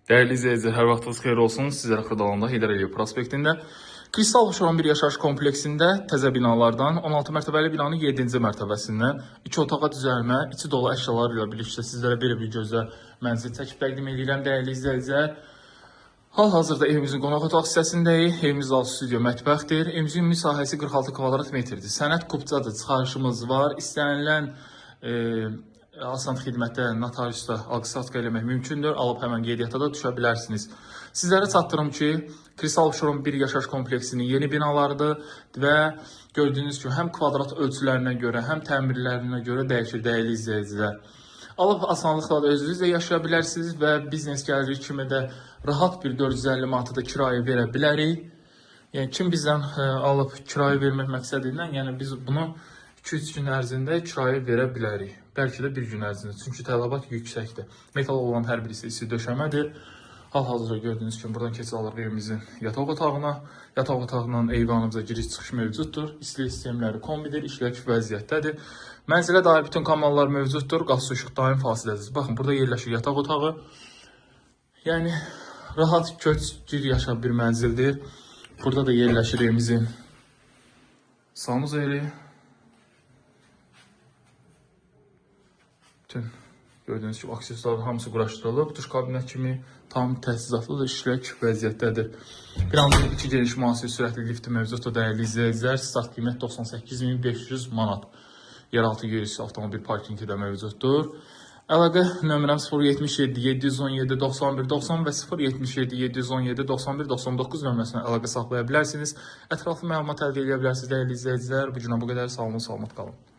Değerli izleyiciler, hər vaxtınız xeyir olsun. Sizlərə Xırdalanda Heydər Əliyev prospektində Kristal Şoran bir yaşayış kompleksində təzə binalardan 16 mərtəbəli binanın 7-ci mərtəbəsindən 2 otağa düzəlmə, içi dolu əşyalar ilə birlikdə sizlərə belə bir gözəl mənzil çəkib təqdim edirəm. Değerli izləyicilər, hal-hazırda evimizin qonaq otaq hissəsindəyik. Evimiz alt stüdyo mətbəxdir. Evimizin ümumi sahəsi 46 kvadrat metrdir. Sənəd kupçadır, çıxarışımız var. İstənilən Asant xidmətdə notariusda alqı-satqı eləmək mümkündür. Alıb həmən qeydiyyata da düşə bilərsiniz. Sizlərə çatdırım ki, Kristal Şoran bir yaşayış kompleksinin yeni binalarıdır və gördüyünüz kimi həm kvadrat ölçülərinə görə, həm təmirlərinə görə dəyişir, dəyərli izləyicilər. Alıb asanlıqla da özünüz də yaşaya bilərsiniz və biznes gəliri kimi də rahat bir 450 manata da kirayə verə bilərik. Yəni kim bizdən alıb kirayə vermək məqsədilə, yəni biz bunu 2-3 gün ərzində kirayə verə bilərik. Bəlkə də bir gün ərzində. Çünki tələbat yüksəkdir. Metal olan hər birisi isi döşəmədir. Hal-hazırda gördüyünüz kimi buradan keçid alırıq evimizin yataq otağına. Yataq otağından eyvanımıza giriş-çıxış mövcuddur. İstilik sistemləri kombidir, işlək vəziyyətdədir. Mənzilə dair bütün kanallar mövcuddur. Qaz, su, işıq daim fasiləsiz. Baxın, burada yerləşir yataq otağı. Yəni rahat köç gir yaşa bir mənzildir. Burada da yerləşir evimizin sanuzeli. Bütün gördüyünüz kimi aksesuarların hamısı quraşdırılıb. Duş kabinet kimi tam təchizatlıdır, işlək vəziyyətdədir. Bir anda 2 geniş müasir sürətli lifti mövcuddur, dəyərli izləyicilər. Start qiymət 98.500 manat. Yeraltı yerüstü avtomobil parkingi də mövcuddur. Əlaqə nömrəm 077 717 91 90 və 077 717 91 99 nömrəsinə əlaqə saxlaya bilərsiniz. Ətraflı məlumat əldə edə bilərsiniz, dəyərli izləyicilər. Bu günə bu qədər. Sağ olun, salamat qalın.